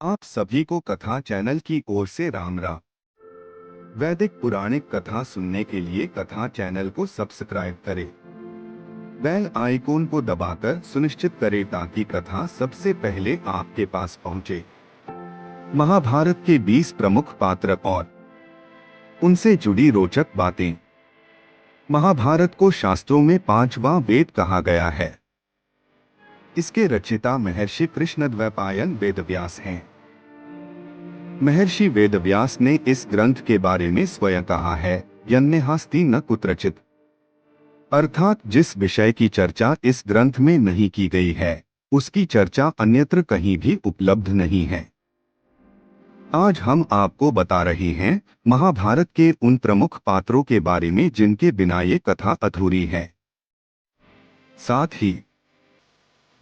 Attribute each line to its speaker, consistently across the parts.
Speaker 1: आप सभी को कथा चैनल की ओर से राम राम। वैदिक पुराणिक कथा सुनने के लिए कथा चैनल को सब्सक्राइब करें। बेल आइकॉन को दबाकर सुनिश्चित करें ताकि कथा सबसे पहले आपके पास पहुंचे। महाभारत के 20 प्रमुख पात्र और उनसे जुड़ी रोचक बातें। महाभारत को शास्त्रों में 5वां वेद कहा गया है। इसके रचयिता महर्षि कृष्णद्वैपायन वेदव्यास हैं। महर्षि वेदव्यास ने इस ग्रंथ के बारे में स्वयं कहा है, यन्नेहास्ति न कुत्रचित, अर्थात जिस विषय की चर्चा इस ग्रंथ में नहीं की गई है उसकी चर्चा अन्यत्र कहीं भी उपलब्ध नहीं है। आज हम आपको बता रहे हैं महाभारत के उन प्रमुख पात्रों के बारे में जिनके बिना ये कथा अधूरी है। साथ ही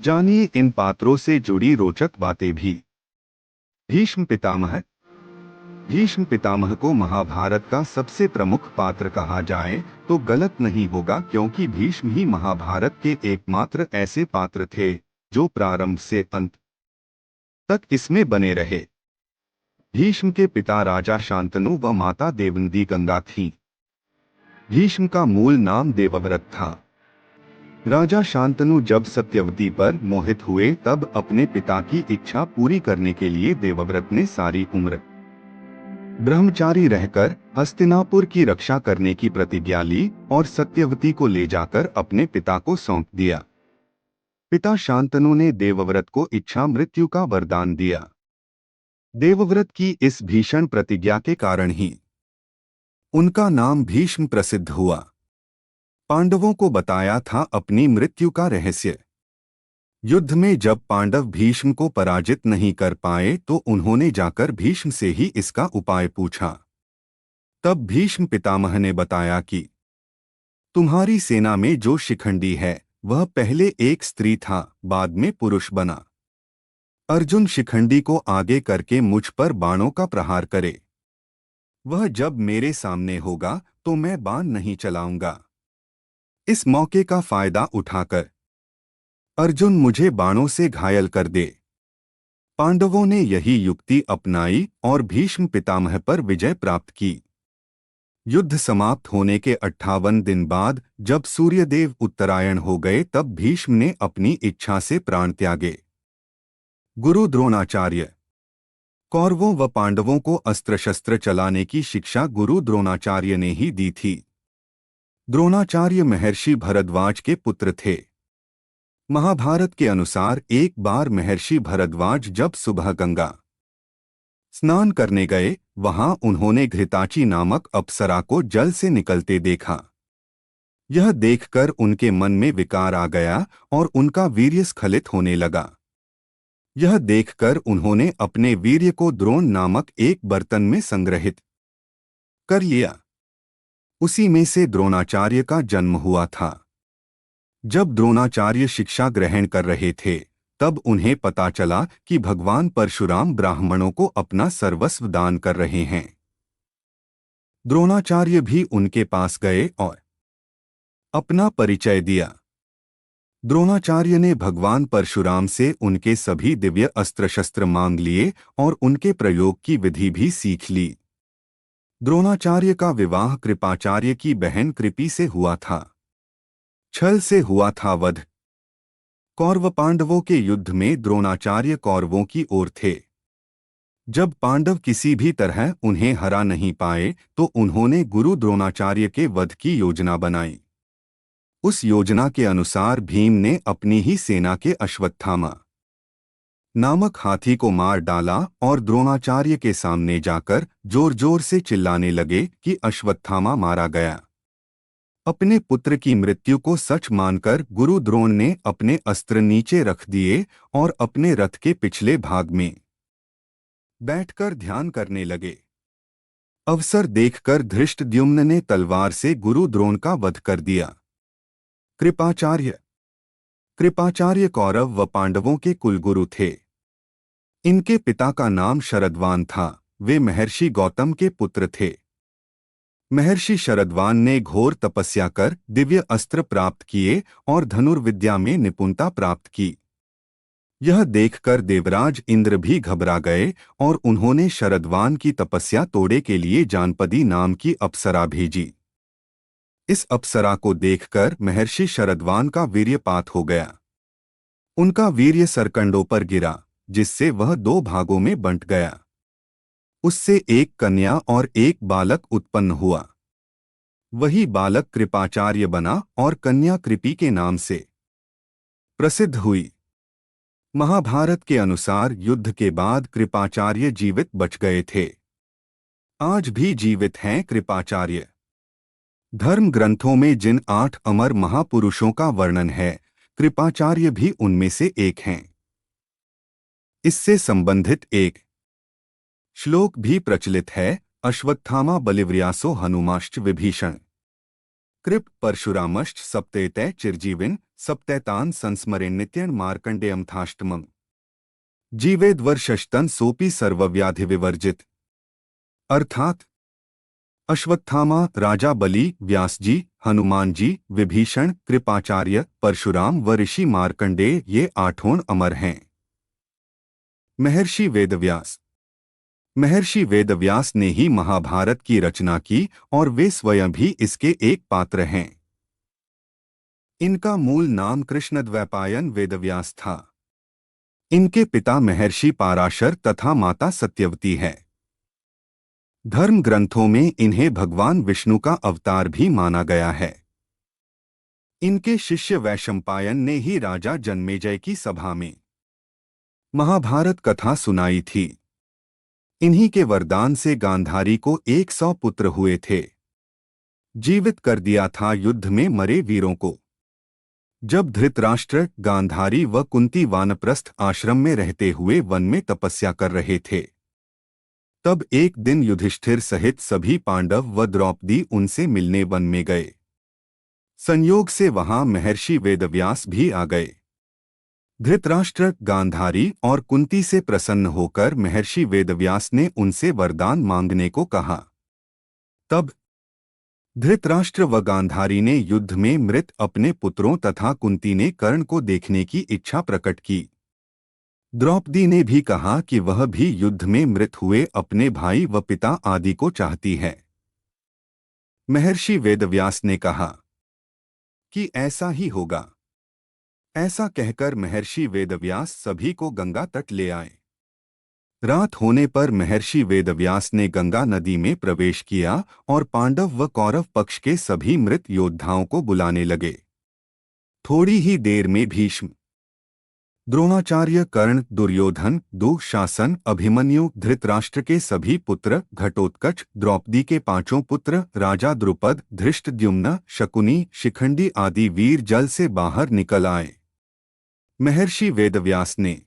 Speaker 1: जानिए इन पात्रों से जुड़ी रोचक बातें भी। भीष्म पितामह। भीष्म पितामह को महाभारत का सबसे प्रमुख पात्र कहा जाए तो गलत नहीं होगा, क्योंकि भीष्म ही महाभारत के एकमात्र ऐसे पात्र थे जो प्रारंभ से अंत तक इसमें बने रहे। भीष्म के पिता राजा शांतनु व माता देवनदी गंगा थीं। भीष्म का मूल नाम देवव्रत था। राजा शांतनु जब सत्यवती पर मोहित हुए तब अपने पिता की इच्छा पूरी करने के लिए देवव्रत ने सारी उम्र ब्रह्मचारी रहकर हस्तिनापुर की रक्षा करने की प्रतिज्ञा ली और सत्यवती को ले जाकर अपने पिता को सौंप दिया। पिता शांतनु ने देवव्रत को इच्छा मृत्यु का वरदान दिया। देवव्रत की इस भीषण प्रतिज्ञा के कारण ही उनका नाम भीष्म प्रसिद्ध हुआ। पांडवों को बताया था अपनी मृत्यु का रहस्य। युद्ध में जब पांडव भीष्म को पराजित नहीं कर पाए तो उन्होंने जाकर भीष्म से ही इसका उपाय पूछा। तब भीष्म पितामह ने बताया कि तुम्हारी सेना में जो शिखंडी है वह पहले एक स्त्री था, बाद में पुरुष बना। अर्जुन शिखंडी को आगे करके मुझ पर बाणों का प्रहार करे। वह जब मेरे सामने होगा तो मैं बाण नहीं चलाऊंगा। इस मौके का फायदा उठाकर अर्जुन मुझे बाणों से घायल कर दे। पांडवों ने यही युक्ति अपनाई और भीष्म पितामह पर विजय प्राप्त की। युद्ध समाप्त होने के 58 दिन बाद जब सूर्यदेव उत्तरायण हो गए तब भीष्म ने अपनी इच्छा से प्राण त्यागे। गुरु द्रोणाचार्य। कौरवों व पांडवों को अस्त्र शस्त्र चलाने की शिक्षा गुरु द्रोणाचार्य ने ही दी थी। द्रोणाचार्य महर्षि भरद्वाज के पुत्र थे। महाभारत के अनुसार एक बार महर्षि भरद्वाज जब सुबह गंगा स्नान करने गए, वहां उन्होंने घृताची नामक अप्सरा को जल से निकलते देखा। यह देखकर उनके मन में विकार आ गया और उनका वीर्य स्खलित होने लगा। यह देखकर उन्होंने अपने वीर्य को द्रोण नामक एक बर्तन में संग्रहित कर लिया। उसी में से द्रोणाचार्य का जन्म हुआ था। जब द्रोणाचार्य शिक्षा ग्रहण कर रहे थे तब उन्हें पता चला कि भगवान परशुराम ब्राह्मणों को अपना सर्वस्व दान कर रहे हैं। द्रोणाचार्य भी उनके पास गए और अपना परिचय दिया। द्रोणाचार्य ने भगवान परशुराम से उनके सभी दिव्य अस्त्र शस्त्र मांग लिए और उनके प्रयोग की विधि भी सीख ली। द्रोणाचार्य का विवाह कृपाचार्य की बहन कृपि से हुआ था। छल से हुआ था वध। कौरव पांडवों के युद्ध में द्रोणाचार्य कौरवों की ओर थे। जब पांडव किसी भी तरह उन्हें हरा नहीं पाए तो उन्होंने गुरु द्रोणाचार्य के वध की योजना बनाई। उस योजना के अनुसार भीम ने अपनी ही सेना के अश्वत्थामा नामक हाथी को मार डाला और द्रोणाचार्य के सामने जाकर जोर जोर से चिल्लाने लगे कि अश्वत्थामा मारा गया। अपने पुत्र की मृत्यु को सच मानकर गुरु द्रोण ने अपने अस्त्र नीचे रख दिए और अपने रथ के पिछले भाग में बैठकर ध्यान करने लगे। अवसर देखकर धृष्टद्युम्न ने तलवार से गुरु द्रोण का वध कर दिया। कृपाचार्य। कृपाचार्य कौरव व पांडवों के कुलगुरु थे। इनके पिता का नाम शरद्वान था। वे महर्षि गौतम के पुत्र थे। महर्षि शरद्वान ने घोर तपस्या कर दिव्य अस्त्र प्राप्त किए और धनुर्विद्या में निपुणता प्राप्त की। यह देखकर देवराज इंद्र भी घबरा गए और उन्होंने शरदवान की तपस्या तोड़ने के लिए जानपदी नाम की अप्सरा भेजी। इस अप्सरा को देखकर महर्षि शरदवान का वीर्यपात हो गया। उनका वीर्य सरकंडों पर गिरा, जिससे वह दो भागों में बंट गया। उससे एक कन्या और एक बालक उत्पन्न हुआ। वही बालक कृपाचार्य बना और कन्या कृपी के नाम से प्रसिद्ध हुई। महाभारत के अनुसार युद्ध के बाद कृपाचार्य जीवित बच गए थे। आज भी जीवित हैं कृपाचार्य। धर्म ग्रंथों में जिन 8 अमर महापुरुषों का वर्णन है, कृपाचार्य भी उनमें से एक हैं। इससे संबंधित एक श्लोक भी प्रचलित है। अश्वत्थामा बलिव्यासो हनुमाश्च विभीषण कृप परशुरामश्च सप्तैते चिरजीविन सप्तैतान संस्मरेन् नित्यं मार्कंडेयं थाष्टमम् जीवेद वर्षस्तन सोपी सर्वव्याधि विवर्जित। अर्थात अश्वत्थामा, राजा बलि, व्यास जी, हनुमान जी, विभीषण, कृपाचार्य, परशुराम व ऋषि मार्कंडेय ये 8 अमर हैं। महर्षि वेदव्यास। महर्षि वेदव्यास ने ही महाभारत की रचना की और वे स्वयं भी इसके एक पात्र हैं। इनका मूल नाम कृष्णद्वैपायन वेदव्यास था। इनके पिता महर्षि पाराशर तथा माता सत्यवती है। धर्म ग्रंथों में इन्हें भगवान विष्णु का अवतार भी माना गया है। इनके शिष्य वैशंपायन ने ही राजा जन्मेजय की सभा में महाभारत कथा सुनाई थी। इन्हीं के वरदान से गांधारी को 100 पुत्र हुए थे। जीवित कर दिया था युद्ध में मरे वीरों को। जब धृतराष्ट्र, गांधारी व कुंती वानप्रस्थ आश्रम में रहते हुए वन में तपस्या कर रहे थे, तब एक दिन युधिष्ठिर सहित सभी पांडव व द्रौपदी उनसे मिलने वन में गए। संयोग से वहां महर्षि वेदव्यास भी आ गए। धृतराष्ट्र, गांधारी और कुंती से प्रसन्न होकर महर्षि वेदव्यास ने उनसे वरदान मांगने को कहा। तब धृतराष्ट्र व गांधारी ने युद्ध में मृत अपने पुत्रों तथा कुंती ने कर्ण को देखने की इच्छा प्रकट की। द्रौपदी ने भी कहा कि वह भी युद्ध में मृत हुए अपने भाई व पिता आदि को चाहती है। महर्षि वेदव्यास ने कहा कि ऐसा ही होगा। ऐसा कहकर महर्षि वेदव्यास सभी को गंगा तट ले आए। रात होने पर महर्षि वेदव्यास ने गंगा नदी में प्रवेश किया और पांडव व कौरव पक्ष के सभी मृत योद्धाओं को बुलाने लगे। थोड़ी ही देर में भीष्म, द्रोणाचार्य, कर्ण, दुर्योधन, दुःशासन, अभिमन्यु, धृतराष्ट्र के सभी पुत्र, घटोत्कच, द्रौपदी के 5 पुत्र, राजा द्रुपद, धृष्टद्युम्न, शकुनी, शिखंडी आदि वीर जल से बाहर निकल आए। महर्षि वेदव्यास ने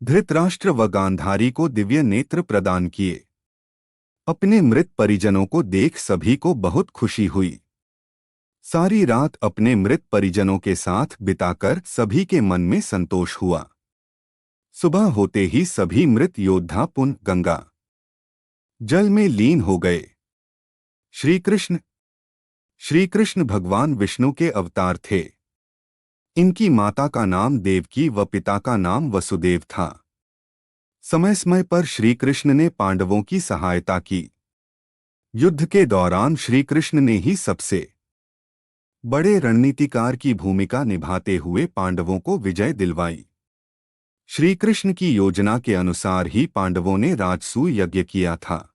Speaker 1: धृतराष्ट्र व गांधारी को दिव्य नेत्र प्रदान किए। अपने मृत परिजनों को देख सभी को बहुत खुशी हुई। सारी रात अपने मृत परिजनों के साथ बिताकर सभी के मन में संतोष हुआ। सुबह होते ही सभी मृत योद्धा पुनः गंगा जल में लीन हो गए। श्री कृष्ण भगवान विष्णु के अवतार थे। इनकी माता का नाम देवकी व पिता का नाम वसुदेव था। समय समय पर श्री कृष्ण ने पांडवों की सहायता की। युद्ध के दौरान श्री कृष्ण ने ही सबसे बड़े रणनीतिकार की भूमिका निभाते हुए पांडवों को विजय दिलवाई। श्री कृष्ण की योजना के अनुसार ही पांडवों ने राजसूय यज्ञ किया था।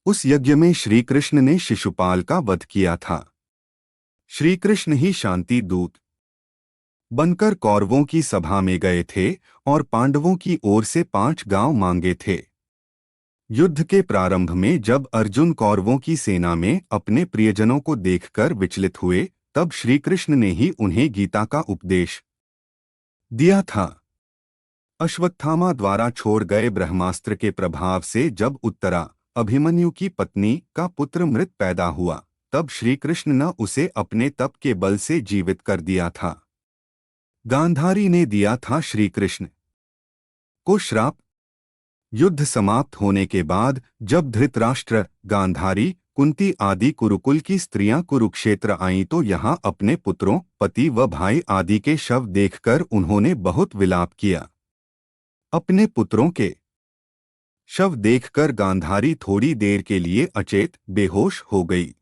Speaker 1: उस यज्ञ में श्री कृष्ण ने शिशुपाल का वध किया था। श्री कृष्ण ही शांति दूत बनकर कौरवों की सभा में गए थे और पांडवों की ओर से 5 गांव मांगे थे। युद्ध के प्रारंभ में जब अर्जुन कौरवों की सेना में अपने प्रियजनों को देखकर विचलित हुए, तब श्री कृष्ण ने ही उन्हें गीता का उपदेश दिया था। अश्वत्थामा द्वारा छोड़ गए ब्रह्मास्त्र के प्रभाव से जब उत्तरा, अभिमन्यु की पत्नी, का पुत्र मृत पैदा हुआ, तब श्री कृष्ण ने उसे अपने तप के बल से जीवित कर दिया था। गांधारी ने दिया था श्री कृष्ण को श्राप। युद्ध समाप्त होने के बाद जब धृतराष्ट्र, गांधारी, कुंती आदि कुरुकुल की स्त्रियां कुरुक्षेत्र आईं तो यहाँ अपने पुत्रों, पति व भाई आदि के शव देखकर उन्होंने बहुत विलाप किया। अपने पुत्रों के शव देखकर गांधारी थोड़ी देर के लिए अचेत बेहोश हो गई।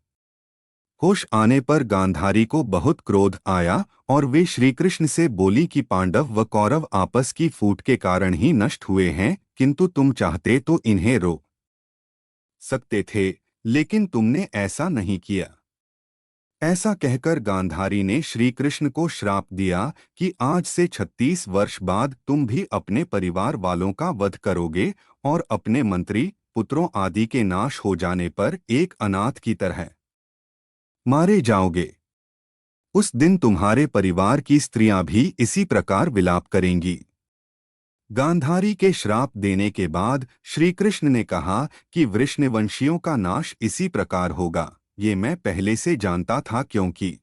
Speaker 1: होश आने पर गांधारी को बहुत क्रोध आया और वे श्रीकृष्ण से बोली कि पांडव व कौरव आपस की फूट के कारण ही नष्ट हुए हैं, किंतु तुम चाहते तो इन्हें रोक सकते थे, लेकिन तुमने ऐसा नहीं किया। ऐसा कहकर गांधारी ने श्रीकृष्ण को श्राप दिया कि आज से 36 वर्ष बाद तुम भी अपने परिवार वालों का वध करोगे और अपने मंत्री, पुत्रों आदि के नाश हो जाने पर एक अनाथ की तरह मारे जाओगे। उस दिन तुम्हारे परिवार की स्त्रियां भी इसी प्रकार विलाप करेंगी। गांधारी के श्राप देने के बाद श्रीकृष्ण ने कहा कि वृषणवंशियों का नाश इसी प्रकार होगा। ये मैं पहले से जानता था, क्योंकि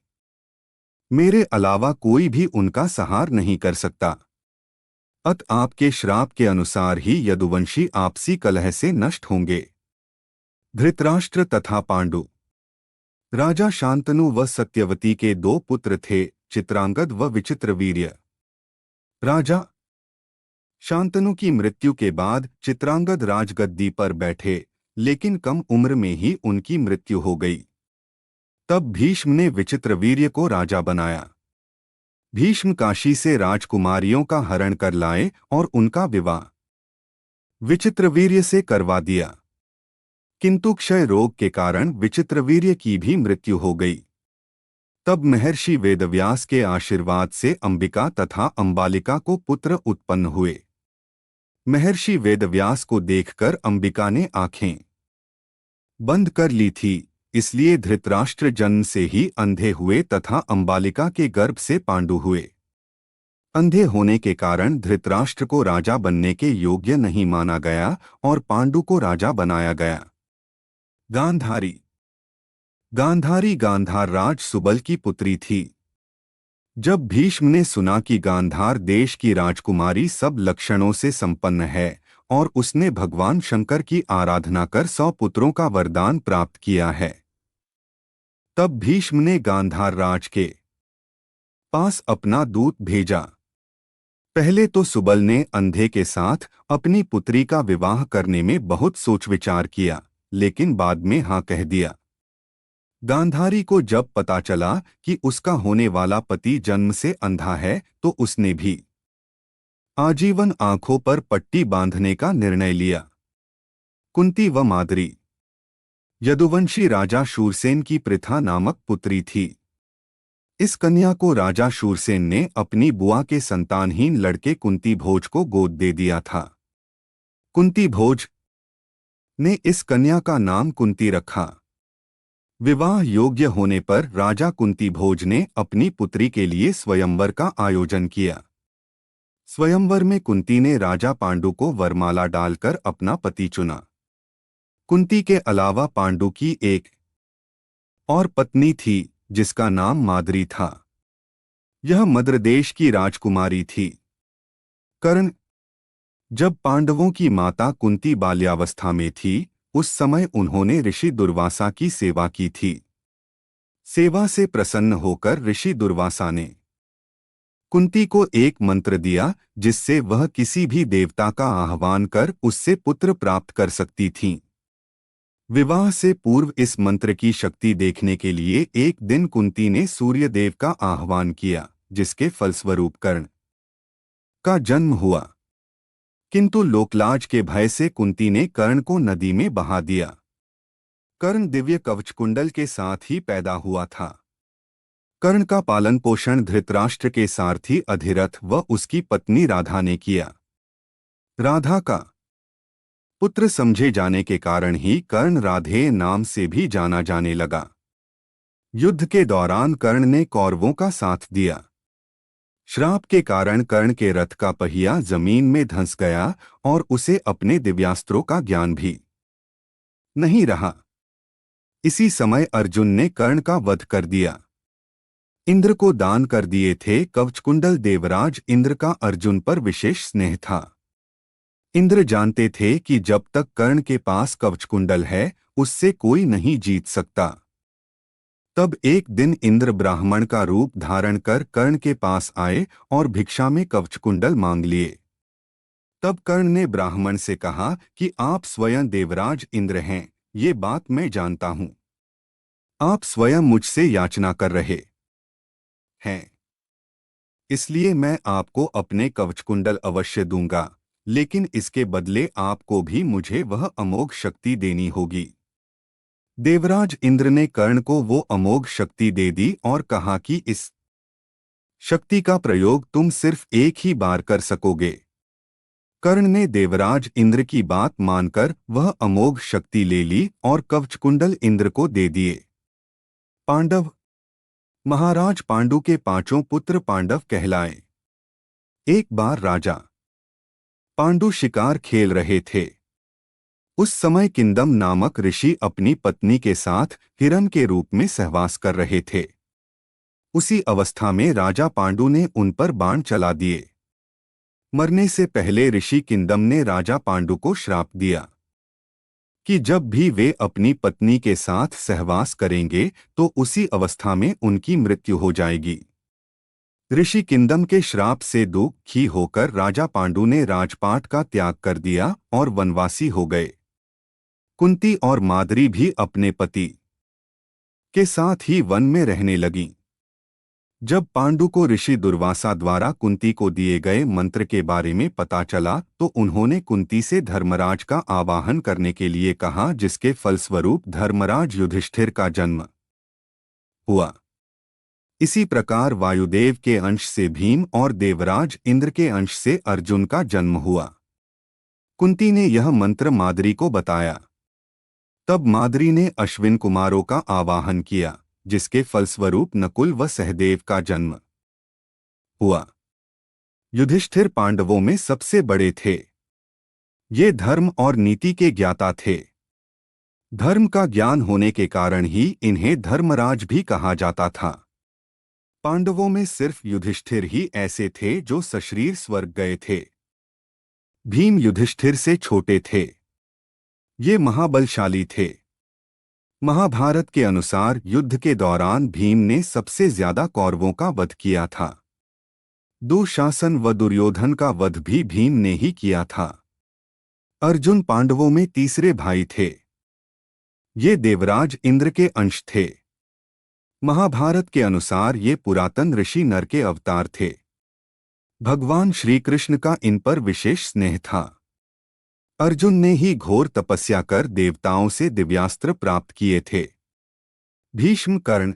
Speaker 1: मेरे अलावा कोई भी उनका संहार नहीं कर सकता। अत आपके श्राप के अनुसार ही यदुवंशी आपसी कलह से नष्ट होंगे। धृतराष्ट्र तथा पांडु। राजा शांतनु व सत्यवती के 2 पुत्र थे, चित्रांगद व विचित्रवीर्य। राजा शांतनु की मृत्यु के बाद चित्रांगद राजगद्दी पर बैठे, लेकिन कम उम्र में ही उनकी मृत्यु हो गई। तब भीष्म ने विचित्रवीर्य को राजा बनाया। भीष्म काशी से राजकुमारियों का हरण कर लाए और उनका विवाह विचित्रवीर्य से करवा दिया, किंतु क्षय रोग के कारण विचित्रवीर्य की भी मृत्यु हो गई। तब महर्षि वेदव्यास के आशीर्वाद से अंबिका तथा अंबालिका को पुत्र उत्पन्न हुए। महर्षि वेदव्यास को देखकर अंबिका ने आंखें बंद कर ली थी, इसलिए धृतराष्ट्र जन्म से ही अंधे हुए तथा अंबालिका के गर्भ से पांडु हुए। अंधे होने के कारण धृतराष्ट्र को राजा बनने के योग्य नहीं माना गया और पांडु को राजा बनाया गया। गांधारी। गांधारी गांधार राज सुबल की पुत्री थी। जब भीष्म ने सुना कि गांधार देश की राजकुमारी सब लक्षणों से संपन्न है और उसने भगवान शंकर की आराधना कर 100 पुत्रों का वरदान प्राप्त किया है, तब भीष्म ने गांधार राज के पास अपना दूत भेजा। पहले तो सुबल ने अंधे के साथ अपनी पुत्री का विवाह करने में बहुत सोच विचार किया, लेकिन बाद में हाँ कह दिया। गांधारी को जब पता चला कि उसका होने वाला पति जन्म से अंधा है, तो उसने भी आजीवन आंखों पर पट्टी बांधने का निर्णय लिया। कुंती व माद्री। यदुवंशी राजा शूरसेन की पृथा नामक पुत्री थी। इस कन्या को राजा शूरसेन ने अपनी बुआ के संतानहीन लड़के कुंती भोज को गोद दे दिया था। कुंती भोज ने इस कन्या का नाम कुंती रखा। विवाह योग्य होने पर राजा कुंती भोज ने अपनी पुत्री के लिए स्वयंवर का आयोजन किया। स्वयंवर में कुंती ने राजा पांडु को वरमाला डालकर अपना पति चुना। कुंती के अलावा पांडु की एक और पत्नी थी, जिसका नाम माद्री था। यह मद्र देश की राजकुमारी थी। कर्ण। जब पांडवों की माता कुंती बाल्यावस्था में थी, उस समय उन्होंने ऋषि दुर्वासा की सेवा की थी। सेवा से प्रसन्न होकर ऋषि दुर्वासा ने कुंती को एक मंत्र दिया, जिससे वह किसी भी देवता का आह्वान कर उससे पुत्र प्राप्त कर सकती थीं। विवाह से पूर्व इस मंत्र की शक्ति देखने के लिए एक दिन कुंती ने सूर्यदेव का आह्वान किया, जिसके फलस्वरूप कर्ण का जन्म हुआ। किंतु लोकलाज के भय से कुंती ने कर्ण को नदी में बहा दिया। कर्ण दिव्य कवचकुंडल के साथ ही पैदा हुआ था। कर्ण का पालन पोषण धृतराष्ट्र के सारथी अधिरथ व उसकी पत्नी राधा ने किया। राधा का पुत्र समझे जाने के कारण ही कर्ण राधेय नाम से भी जाना जाने लगा। युद्ध के दौरान कर्ण ने कौरवों का साथ दिया। श्राप के कारण कर्ण के रथ का पहिया जमीन में धंस गया और उसे अपने दिव्यास्त्रों का ज्ञान भी नहीं रहा। इसी समय अर्जुन ने कर्ण का वध कर दिया। इंद्र को दान कर दिए थे कवचकुंडल। देवराज इंद्र का अर्जुन पर विशेष स्नेह था। इंद्र जानते थे कि जब तक कर्ण के पास कवचकुंडल है, उससे कोई नहीं जीत सकता। तब एक दिन इंद्र ब्राह्मण का रूप धारण कर कर्ण के पास आए और भिक्षा में कवचकुंडल मांग लिए। तब कर्ण ने ब्राह्मण से कहा कि आप स्वयं देवराज इंद्र हैं, ये बात मैं जानता हूं। आप स्वयं मुझसे याचना कर रहे हैं, इसलिए मैं आपको अपने कवचकुंडल अवश्य दूंगा, लेकिन इसके बदले आपको भी मुझे वह अमोघ शक्ति देनी होगी। देवराज इंद्र ने कर्ण को वो अमोघ शक्ति दे दी और कहा कि इस शक्ति का प्रयोग तुम सिर्फ एक ही बार कर सकोगे। कर्ण ने देवराज इंद्र की बात मानकर वह अमोघ शक्ति ले ली और कवचकुंडल इंद्र को दे दिए। पांडव। महाराज पांडु के पांचों पुत्र पांडव कहलाए। एक बार राजा पांडु शिकार खेल रहे थे। उस समय किंदम नामक ऋषि अपनी पत्नी के साथ हिरण के रूप में सहवास कर रहे थे। उसी अवस्था में राजा पांडु ने उन पर बाण चला दिए। मरने से पहले ऋषि किंदम ने राजा पांडु को श्राप दिया कि जब भी वे अपनी पत्नी के साथ सहवास करेंगे तो उसी अवस्था में उनकी मृत्यु हो जाएगी। ऋषि किंदम के श्राप से दुखी होकर राजा पांडु ने राजपाट का त्याग कर दिया और वनवासी हो गए। कुंती और माद्री भी अपने पति के साथ ही वन में रहने लगीं। जब पांडु को ऋषि दुर्वासा द्वारा कुंती को दिए गए मंत्र के बारे में पता चला तो उन्होंने कुंती से धर्मराज का आवाहन करने के लिए कहा, जिसके फलस्वरूप धर्मराज युधिष्ठिर का जन्म हुआ। इसी प्रकार वायुदेव के अंश से भीम और देवराज इंद्र के अंश से अर्जुन का जन्म हुआ। कुंती ने यह मंत्र माद्री को बताया। तब माद्री ने अश्विन कुमारों का आवाहन किया, जिसके फलस्वरूप नकुल व सहदेव का जन्म हुआ। युधिष्ठिर पांडवों में सबसे बड़े थे। ये धर्म और नीति के ज्ञाता थे। धर्म का ज्ञान होने के कारण ही इन्हें धर्मराज भी कहा जाता था। पांडवों में सिर्फ युधिष्ठिर ही ऐसे थे जो सशरीर स्वर्ग गए थे। भीम युधिष्ठिर से छोटे थे। ये महाबलशाली थे। महाभारत के अनुसार युद्ध के दौरान भीम ने सबसे ज्यादा कौरवों का वध किया था। दुशासन व दुर्योधन का वध भी भीम ने ही किया था। अर्जुन पांडवों में तीसरे भाई थे। ये देवराज इंद्र के अंश थे। महाभारत के अनुसार ये पुरातन ऋषि नर के अवतार थे। भगवान श्री कृष्ण का इन पर विशेष स्नेह था। अर्जुन ने ही घोर तपस्या कर देवताओं से दिव्यास्त्र प्राप्त किए थे। भीष्म, कर्ण,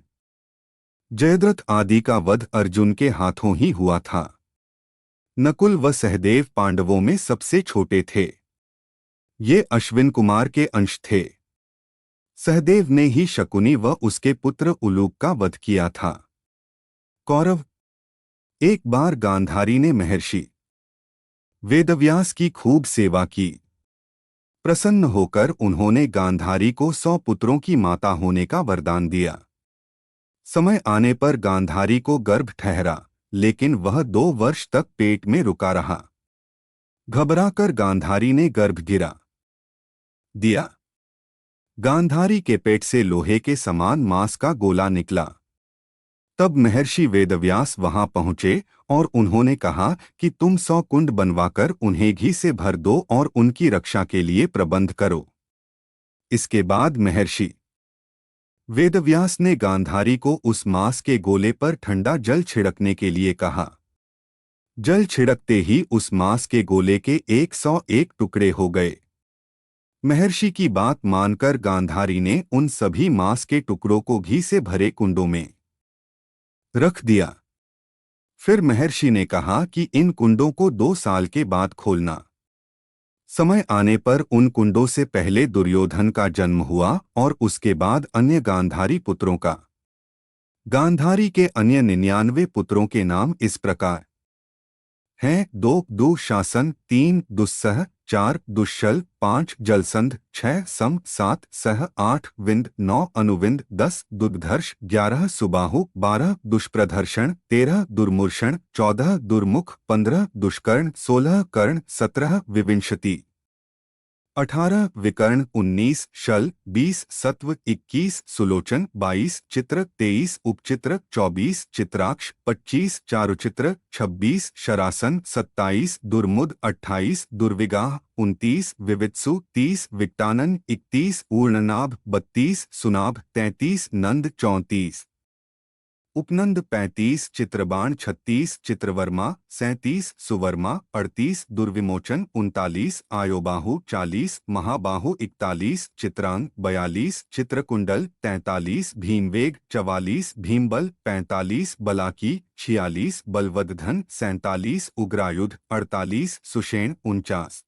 Speaker 1: जयद्रथ आदि का वध अर्जुन के हाथों ही हुआ था। नकुल व सहदेव पांडवों में सबसे छोटे थे। ये अश्विन कुमार के अंश थे। सहदेव ने ही शकुनी व उसके पुत्र उलूक का वध किया था। कौरव। एक बार गांधारी ने महर्षि वेदव्यास की खूब सेवा की। प्रसन्न होकर उन्होंने गांधारी को 100 पुत्रों की माता होने का वरदान दिया। समय आने पर गांधारी को गर्भ ठहरा, लेकिन वह 2 वर्ष तक पेट में रुका रहा। घबराकर गांधारी ने गर्भ गिरा दिया। गांधारी के पेट से लोहे के समान मांस का गोला निकला। तब महर्षि वेदव्यास वहां पहुंचे और उन्होंने कहा कि तुम 100 कुंड बनवाकर उन्हें घी से भर दो और उनकी रक्षा के लिए प्रबंध करो। इसके बाद महर्षि वेदव्यास ने गांधारी को उस मांस के गोले पर ठंडा जल छिड़कने के लिए कहा। जल छिड़कते ही उस मांस के गोले के 101 टुकड़े हो गए। महर्षि की बात मानकर गांधारी ने उन सभी मांस के टुकड़ों को घी से भरे कुंडों में रख दिया। फिर महर्षि ने कहा कि इन कुंडों को 2 साल के बाद खोलना। समय आने पर उन कुंडों से पहले दुर्योधन का जन्म हुआ और उसके बाद अन्य गांधारी पुत्रों का। गांधारी के अन्य 99 पुत्रों के नाम इस प्रकार हैं: 2 दुशासन, 3 दुस्सह, 4 दुश्शल, 5 जलसंध, 6 सम, 7 सह, 8 विंद, 9 अनुविंद, 10 दुर्धर्ष, 11 सुबाहु, 12 दुष्प्रधर्षण, 13 दुर्मूर्षण, 14 दुर्मुख, 15 दुष्कर्ण, 16 कर्ण, 17 विविंशति। 18 विकर्ण, 19 शल, 20 सत्व, 21 सुलोचन, 22 चित्र, 23 उपचित्र, 24 चित्राक्ष, 25 चारुचित्र, 26 शरासन, 27 दुर्मुद, 28 दुर्विगाह, 29 विवित्सु, 30 विक्टानन, 31 ऊर्णनाभ, 32 सुनाभ, 33 नंद, 34 उपनंद, 35 चित्रबाण, 36 चित्रवर्मा, 37 सुवर्मा, 38 दुर्विमोचन, 39 आयोबाहु, 40 महाबाहु, 41 चित्रांग, 42 चित्रकुंडल, 43 भीमवेग, 44 भीमबल, 45 बलाकी, 46 बलवदधन, 47 उग्रायुध, 48 सुषेण, 49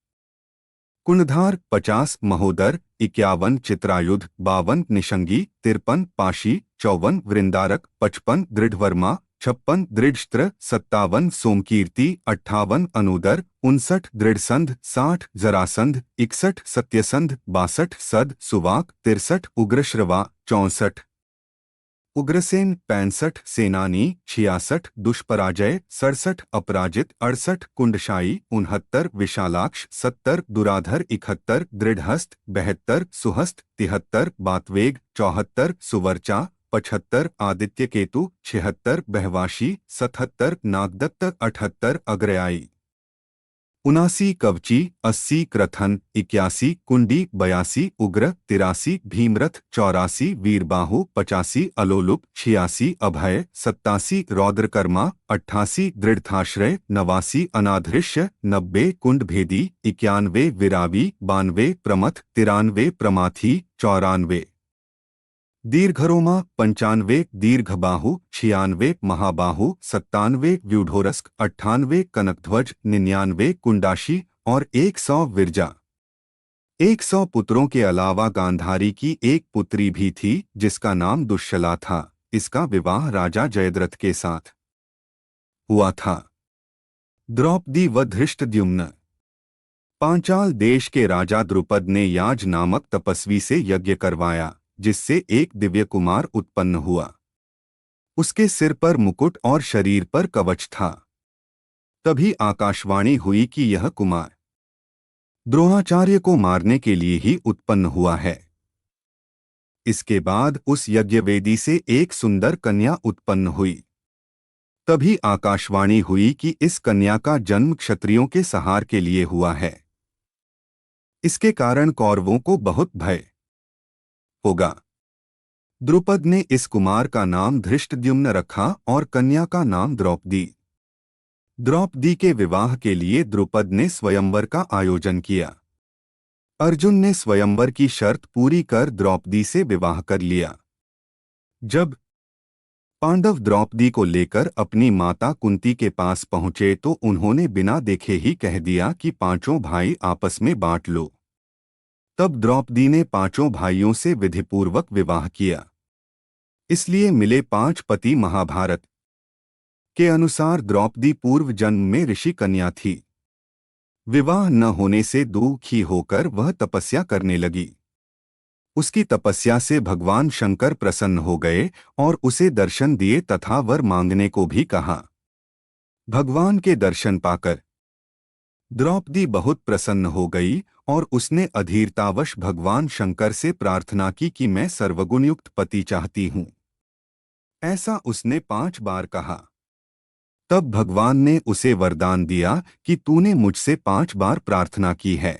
Speaker 1: कुंडधार, 50 महोदर, 51 चित्रायुध, 52 निशंगी, 53 पाशी, 54 वृंदारक, 55 दृढ़वर्मा, 56 दृढ़स्त्र, 57 सोमकीर्ति, 58 अनुदर, 59 दृढ़संध, 60 जरासंध, 61 सत्यसंध, 62 सद सुवाक, 63 उग्रश्रवा, 64 उग्रसेन, 65 सेनानी, 66 दुष्पराजय, 67 अपराजित, 68 कुंडशाई, 69 विशालाक्ष, 70 दुराधर, 71 दृढ़हस्त, 72 सुहस्त, 73 बातवेग, 74 सुवर्चा, 75 आदित्य केतु, 76 बहवाशी, 77 नागदत्त, 78 अग्रयाई, 79 कवची, 80 क्रथन, 81 कुंडी, 82 उग्र, 83 भीमरथ, 84 वीरबाहु, 85 अलोलुप, 86 अभय, 87 रौद्रकर्मा, 88 दृढ़थाश्रय, 89 अनाधृष्य, 90 कुंडभेदी, 91 विरावी, 92 प्रमथ, 93 प्रमाथी, 94 दीर्घरोमा, 95 दीर्घबाहु, 96 महाबाहु, 97 व्यूढोरस्क, 98 कनकध्वज, 99 कुंडाशी और 100 विरजा। 100 पुत्रों के अलावा गांधारी की एक पुत्री भी थी जिसका नाम दुश्शला था। इसका विवाह राजा जयद्रथ के साथ हुआ था। द्रौपदी व धृष्टद्युम्न। पांचाल देश के राजा द्रुपद ने याज नामक तपस्वी से यज्ञ करवाया जिससे एक दिव्य कुमार उत्पन्न हुआ। उसके सिर पर मुकुट और शरीर पर कवच था। तभी आकाशवाणी हुई कि यह कुमार द्रोणाचार्य को मारने के लिए ही उत्पन्न हुआ है। इसके बाद उस यज्ञवेदी से एक सुंदर कन्या उत्पन्न हुई। तभी आकाशवाणी हुई कि इस कन्या का जन्म क्षत्रियों के संहार के लिए हुआ है। इसके कारण कौरवों को बहुत भय होगा। द्रुपद ने इस कुमार का नाम धृष्टद्युम्न रखा और कन्या का नाम द्रौपदी। द्रौपदी के विवाह के लिए द्रुपद ने स्वयंवर का आयोजन किया। अर्जुन ने स्वयंवर की शर्त पूरी कर द्रौपदी से विवाह कर लिया। जब पांडव द्रौपदी को लेकर अपनी माता कुंती के पास पहुंचे तो उन्होंने बिना देखे ही कह दिया कि पांचों भाई आपस में बांट लो। तब द्रौपदी ने पांचों भाइयों से विधिपूर्वक विवाह किया। इसलिए मिले 5 पति। महाभारत के अनुसार द्रौपदी पूर्व जन्म में ऋषि कन्या थी। विवाह न होने से दुखी होकर वह तपस्या करने लगी। उसकी तपस्या से भगवान शंकर प्रसन्न हो गए और उसे दर्शन दिए तथा वर मांगने को भी कहा। भगवान के दर्शन पाकर द्रौपदी बहुत प्रसन्न हो गई और उसने अधीरतावश भगवान शंकर से प्रार्थना की कि मैं सर्वगुणयुक्त पति चाहती हूँ। ऐसा उसने 5 बार कहा। तब भगवान ने उसे वरदान दिया कि तूने मुझसे 5 बार प्रार्थना की है,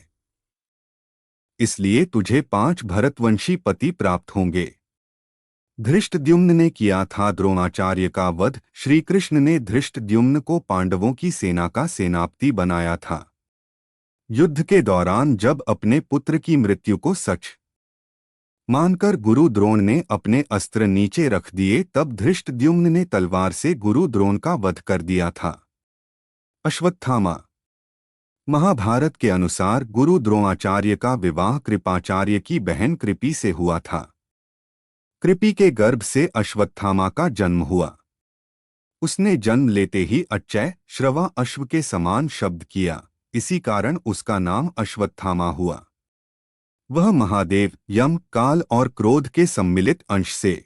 Speaker 1: इसलिए तुझे 5 भरतवंशी पति प्राप्त होंगे। धृष्टद्युम्न ने किया था द्रोणाचार्य का वध। श्रीकृष्ण ने धृष्टद्युम्न को पांडवों की सेना का सेनापति बनाया था। युद्ध के दौरान जब अपने पुत्र की मृत्यु को सच मानकर गुरु द्रोण ने अपने अस्त्र नीचे रख दिए तब धृष्टद्युम्न ने तलवार से गुरु द्रोण का वध कर दिया था। अश्वत्थामा। महाभारत के अनुसार गुरु द्रोणाचार्य का विवाह कृपाचार्य की बहन कृपि से हुआ था। कृपि के गर्भ से अश्वत्थामा का जन्म हुआ। उसने जन्म लेते ही अच्चय श्रवा अश्व के समान शब्द किया, इसी कारण उसका नाम अश्वत्थामा हुआ। वह महादेव, यम, काल और क्रोध के सम्मिलित अंश से